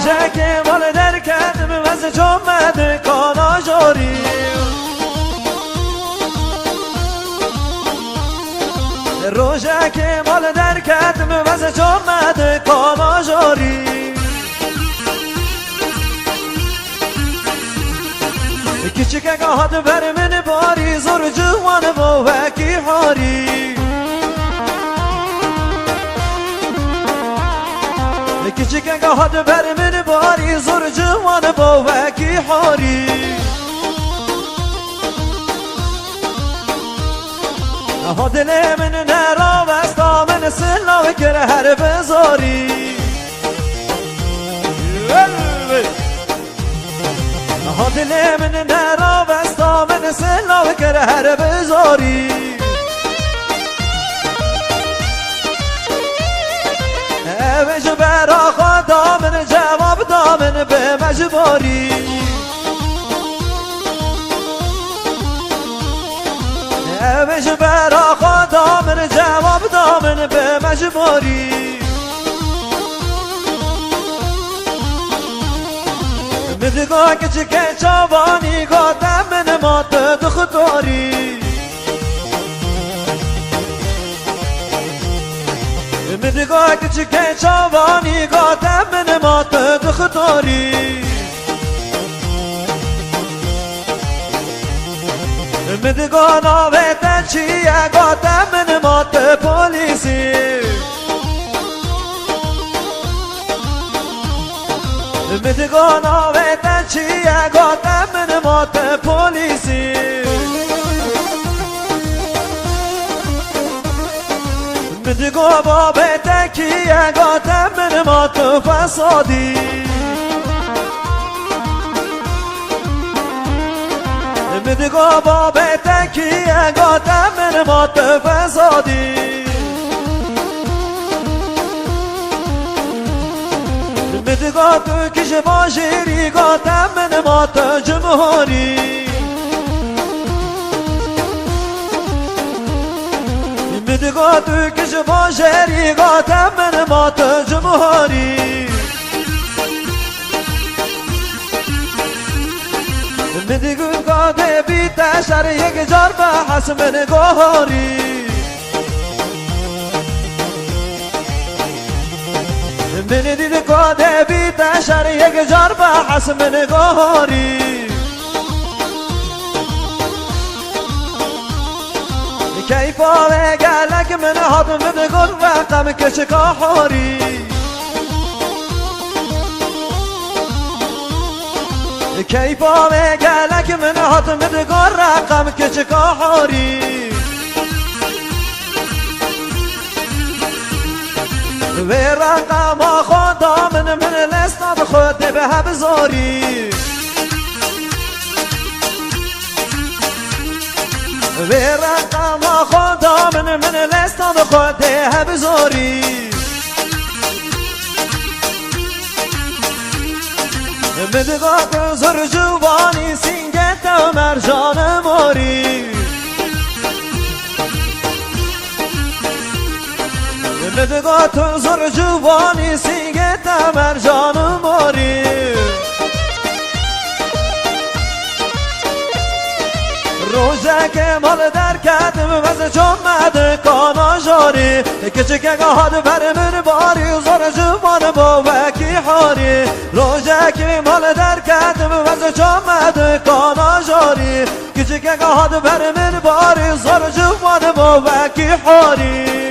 روزه که مال در کردم وز جمعه کانا جاری روزه که مال در کردم وز جمعه کانا جاری küçük gahadı vermeni bari zor cüvanı bu veki hari küçük gahadı vermeni bari zor cüvanı bu veki hari ha dilimin nera vesta men sılav kere her bezari ha dilimin nera vesta men sılav kere her bezari evj bera khadamin cevap damin be mecbari evj bera khadamin cevap damin be mecbari مدگاه کچک چوانی گاتم من مات دختاری مدگاه کچک چوانی گاتم من مات دختاری مدگاه ناوه تچیه گاتم من مات پولیسی مدگان آوه چیه گاتم من مات پولیسی مدگان بابه تکیه گاتم من مات فسادی مدگان بابه تکیه گاتم من مات فسادی مدگاه تو کش باشیری گاتم من مات جمهوری مدگاه تو کش باشیری گاتم من مات جمهوری مدگاه ده بیت شر یک جار به حسم نگاهاری من دید کاده بیت شر یک جار به حسم نگاهاری کیفا و گلک من حادم بدگل وقتم کشکاهاری کیفا و گلک من حادم بدگل رقم کشکاهاری و رقم خدا من لستاد خود به هبزاری و رقم خدا من لستاد خود به هبزاری مدگاه زر جوانی سینگت و مرجان ماری مدگاه تو زر جوانی سینگت مرجان ماری روزه که مال در کردم وز جمعه کانا جاری کچک گاهد بر من باری زر جوان با وکی حاری روزه که مال در کردم وز جمعه کانا جاری کچک گاهد بر من باری زر جوان با وکی حاری